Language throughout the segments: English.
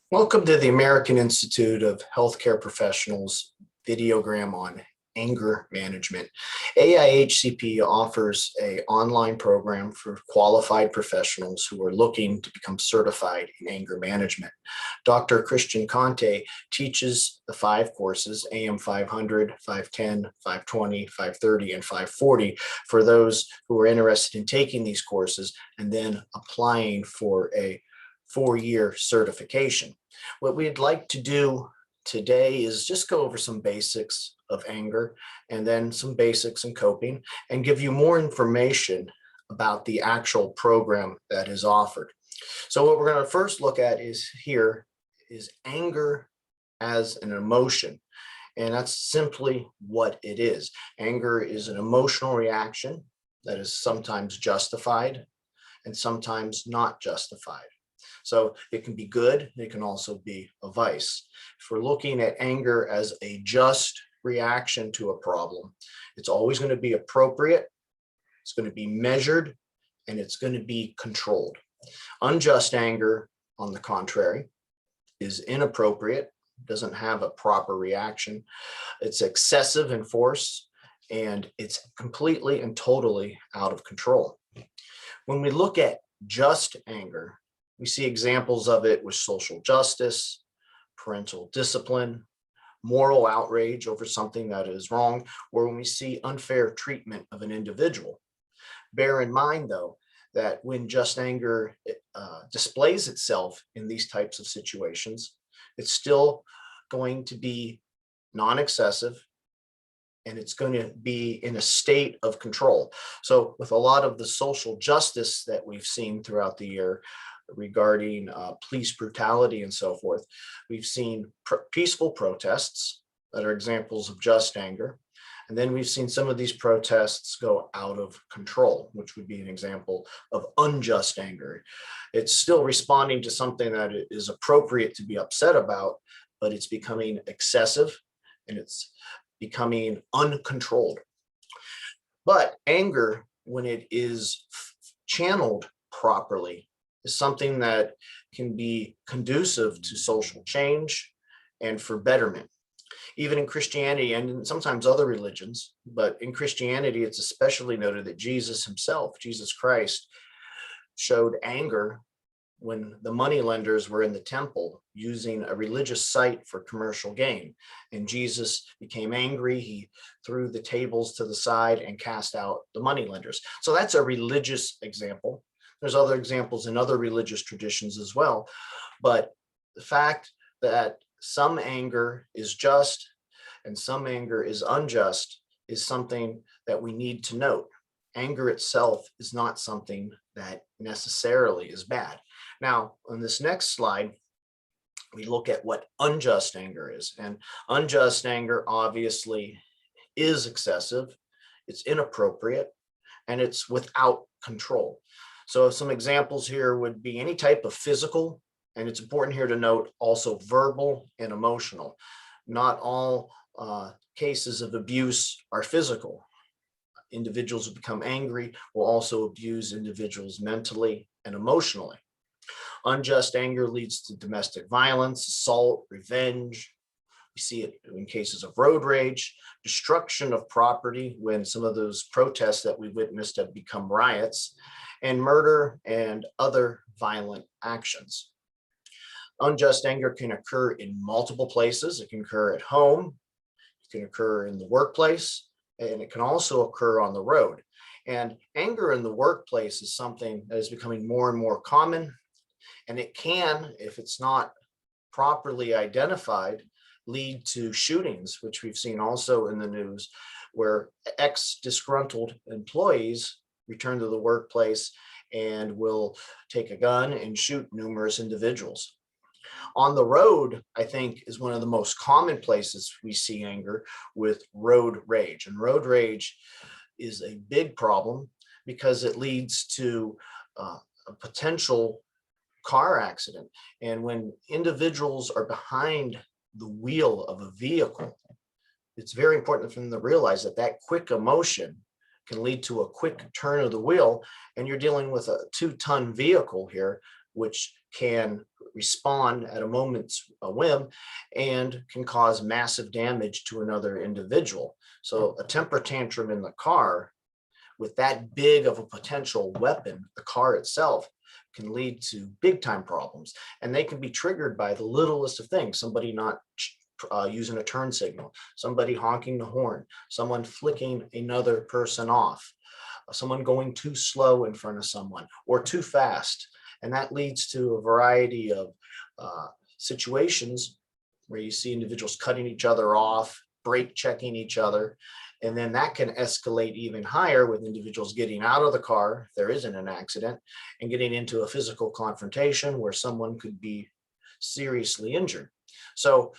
Welcome to the American Institute of Healthcare Professionals Videogram on Anger Management. AIHCP offers an online program for qualified professionals who are looking to become certified in anger management. Dr. Christian Conte teaches the 5 courses, AM 500, 510, 520, 530, and 540 for those who are interested in taking these courses and then applying for a 4-year certification. What we'd like to do today is just go over some basics of anger and then some basics in coping and give you more information about the actual program that is offered. So what we're going to first look at is anger as an emotion. And that's simply what it is. Anger is an emotional reaction that is sometimes justified and sometimes not justified. So it can be good, it can also be a vice. If we're looking at anger as a just reaction to a problem, it's always going to be appropriate, it's going to be measured, and it's going to be controlled. Unjust anger, on the contrary, is inappropriate, doesn't have a proper reaction. It's excessive in force, and it's completely and totally out of control. When we look at just anger, we see examples of it with social justice, parental discipline, moral outrage over something that is wrong, or when we see unfair treatment of an individual. Bear in mind, though, that when just anger displays itself in these types of situations, it's still going to be non-excessive, and it's going to be in a state of control. So with a lot of the social justice that we've seen throughout the year, regarding police brutality and so forth, we've seen peaceful protests that are examples of just anger. And then we've seen some of these protests go out of control, which would be an example of unjust anger. It's still responding to something that is appropriate to be upset about, but it's becoming excessive and it's becoming uncontrolled. But anger, when it is channeled properly, is something that can be conducive to social change and for betterment. Even in Christianity and sometimes other religions, but in Christianity, it's especially noted that Jesus himself, Jesus Christ, showed anger when the moneylenders were in the temple using a religious site for commercial gain. And Jesus became angry. He threw the tables to the side and cast out the moneylenders. So that's a religious example. There's other examples in other religious traditions as well. But the fact that some anger is just and some anger is unjust is something that we need to note. Anger itself is not something that necessarily is bad. Now, on this next slide, we look at what unjust anger is. And unjust anger obviously is excessive, it's inappropriate, and it's without control. So some examples here would be any type of physical, and it's important here to note also verbal and emotional. Not all cases of abuse are physical. Individuals who become angry will also abuse individuals mentally and emotionally. Unjust anger leads to domestic violence, assault, revenge. We see it in cases of road rage, destruction of property when some of those protests that we witnessed have become riots, and murder and other violent actions. Unjust anger can occur in multiple places. It can occur at home, it can occur in the workplace, and it can also occur on the road. And anger in the workplace is something that is becoming more and more common, and it can, if it's not properly identified, lead to shootings, which we've seen also in the news, where ex-disgruntled employees return to the workplace and will take a gun and shoot numerous individuals. On the road, I think, is one of the most common places we see anger with road rage. And road rage is a big problem because it leads to a potential car accident. And when individuals are behind the wheel of a vehicle, it's very important for them to realize that that quick emotion can lead to a quick turn of the wheel, and you're dealing with a 2-ton vehicle here, which can respond at a moment's whim and can cause massive damage to another individual. So a temper tantrum in the car with that big of a potential weapon, the car itself, can lead to big time problems. And they can be triggered by the littlest of things. Somebody not using a turn signal, somebody honking the horn, someone flicking another person off, someone going too slow in front of someone or too fast. And that leads to a variety of situations where you see individuals cutting each other off, brake checking each other. And then that can escalate even higher with individuals getting out of the car if there isn't an accident and getting into a physical confrontation where someone could be seriously injured. So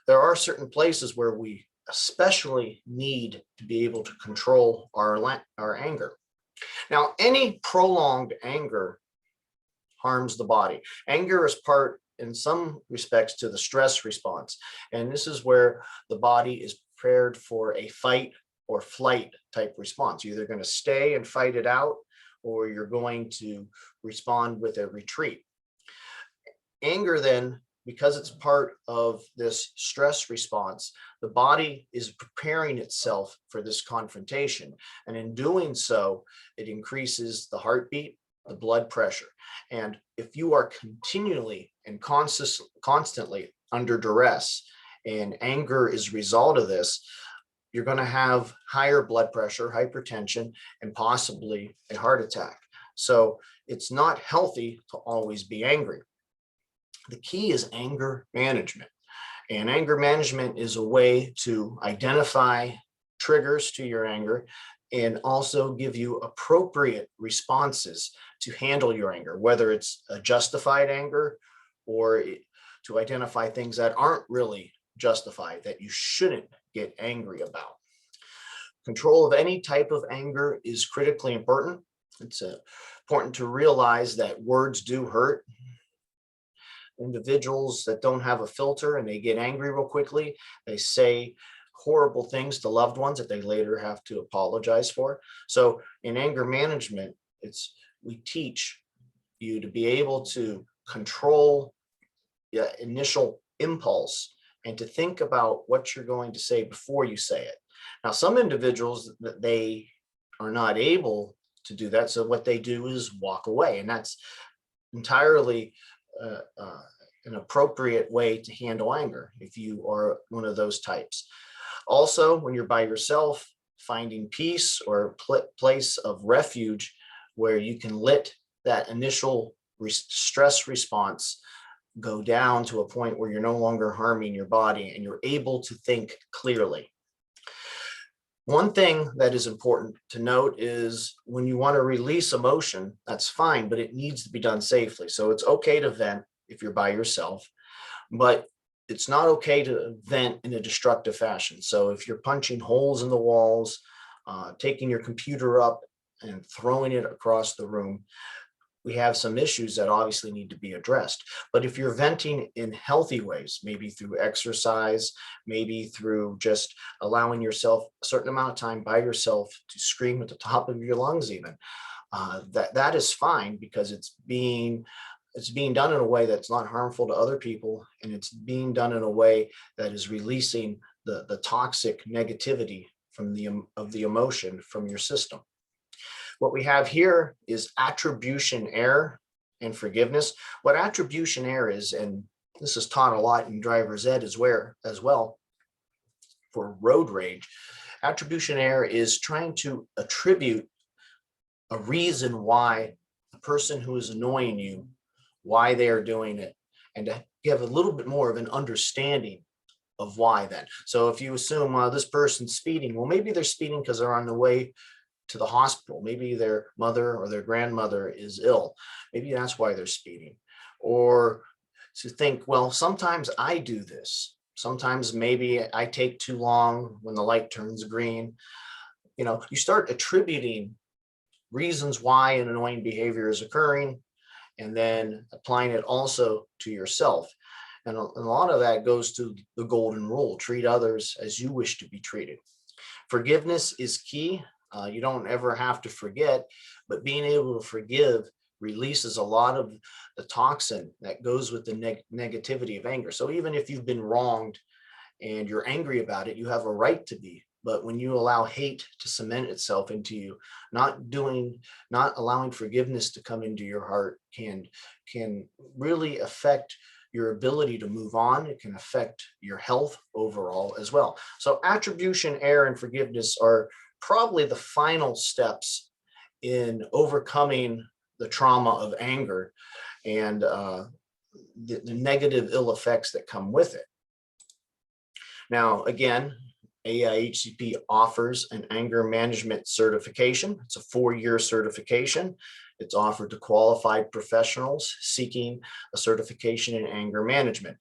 there are certain places where we especially need to be able to control our anger. Now, any prolonged anger harms the body. Anger is part, in some respects, to the stress response. And this is where the body is prepared for a fight or flight type response. You're either going to stay and fight it out, or you're going to respond with a retreat. Anger then, because it's part of this stress response, the body is preparing itself for this confrontation. And in doing so, it increases the heartbeat, the blood pressure. And if you are continually and constantly under duress, and anger is a result of this, you're going to have higher blood pressure, hypertension, and possibly a heart attack. So it's not healthy to always be angry. The key is anger management. And anger management is a way to identify triggers to your anger and also give you appropriate responses to handle your anger, whether it's a justified anger or to identify things that aren't really justified, that you shouldn't get angry about. Control of any type of anger is critically important. It's important to realize that words do hurt. Individuals that don't have a filter and they get angry real quickly, they say horrible things to loved ones that they later have to apologize for. So in anger management, we teach you to be able to control the initial impulse and to think about what you're going to say before you say it. Now, some individuals, they are not able to do that. So what they do is walk away, and that's entirely an appropriate way to handle anger if you are one of those types. Also, when you're by yourself, finding peace or place of refuge where you can let that initial stress response go down to a point where you're no longer harming your body and you're able to think clearly. One thing that is important to note is when you want to release emotion, that's fine, but it needs to be done safely. So it's okay to vent if you're by yourself, but it's not okay to vent in a destructive fashion. So if you're punching holes in the walls, taking your computer up and throwing it across the room, we have some issues that obviously need to be addressed. But if you're venting in healthy ways, maybe through exercise, maybe through just allowing yourself a certain amount of time by yourself to scream at the top of your lungs even, that is fine, because it's being done in a way that's not harmful to other people, and it's being done in a way that is releasing the toxic negativity from the emotion from your system. What we have here is attribution error and forgiveness. What attribution error is, and this is taught a lot in driver's ed as well for road rage, attribution error is trying to attribute a reason why the person who is annoying you, why they are doing it, and to give a little bit more of an understanding of why then. So if you assume this person's speeding, well, maybe they're speeding because they're on the way to the hospital. Maybe their mother or their grandmother is ill. Maybe that's why they're speeding. Or to think, well, sometimes I do this. Sometimes maybe I take too long when the light turns green. You start attributing reasons why an annoying behavior is occurring, and then applying it also to yourself. And a lot of that goes to the golden rule: treat others as you wish to be treated. Forgiveness is key. You don't ever have to forget, but being able to forgive releases a lot of the toxin that goes with the negativity of anger. So even if you've been wronged and you're angry about it, you have a right to be. But when you allow hate to cement itself into you, not allowing forgiveness to come into your heart can really affect your ability to move on. It can affect your health overall as well. So attribution, error, and forgiveness are probably the final steps in overcoming the trauma of anger and the negative ill effects that come with it. Now, again, AIHCP offers an anger management certification. It's a 4-year certification. It's offered to qualified professionals seeking a certification in anger management.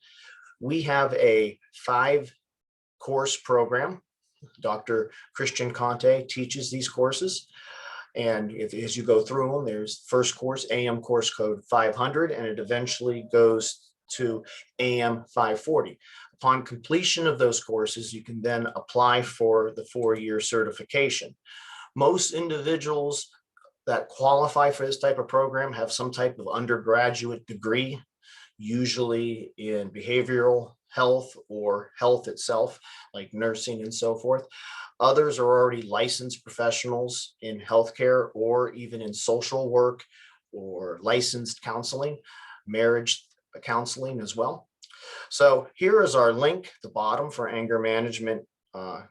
We have a 5-course program. Dr. Christian Conte teaches these courses. And as you go through them, there's first course, AM course code 500, and it eventually goes to AM 540. Upon completion of those courses, you can then apply for the 4-year certification. Most individuals that qualify for this type of program have some type of undergraduate degree, usually in behavioral health or health itself, like nursing and so forth. Others are already licensed professionals in healthcare or even in social work or licensed counseling, marriage counseling as well. So here is our link at the bottom for anger management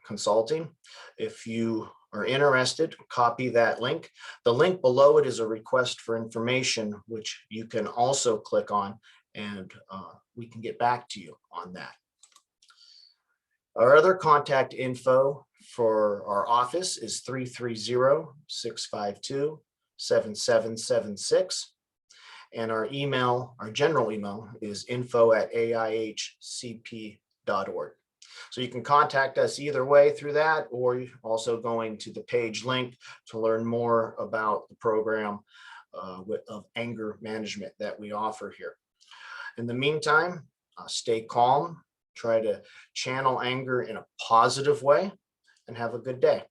consulting. If you are interested, copy that link. The link below it is a request for information, which you can also click on, and we can get back to you on that. Our other contact info for our office is 330-652-7776. And our email, our general email, is info@aihcp.org. So you can contact us either way through that, or also going to the page link to learn more about the program of anger management that we offer here. In the meantime, stay calm, try to channel anger in a positive way, and have a good day.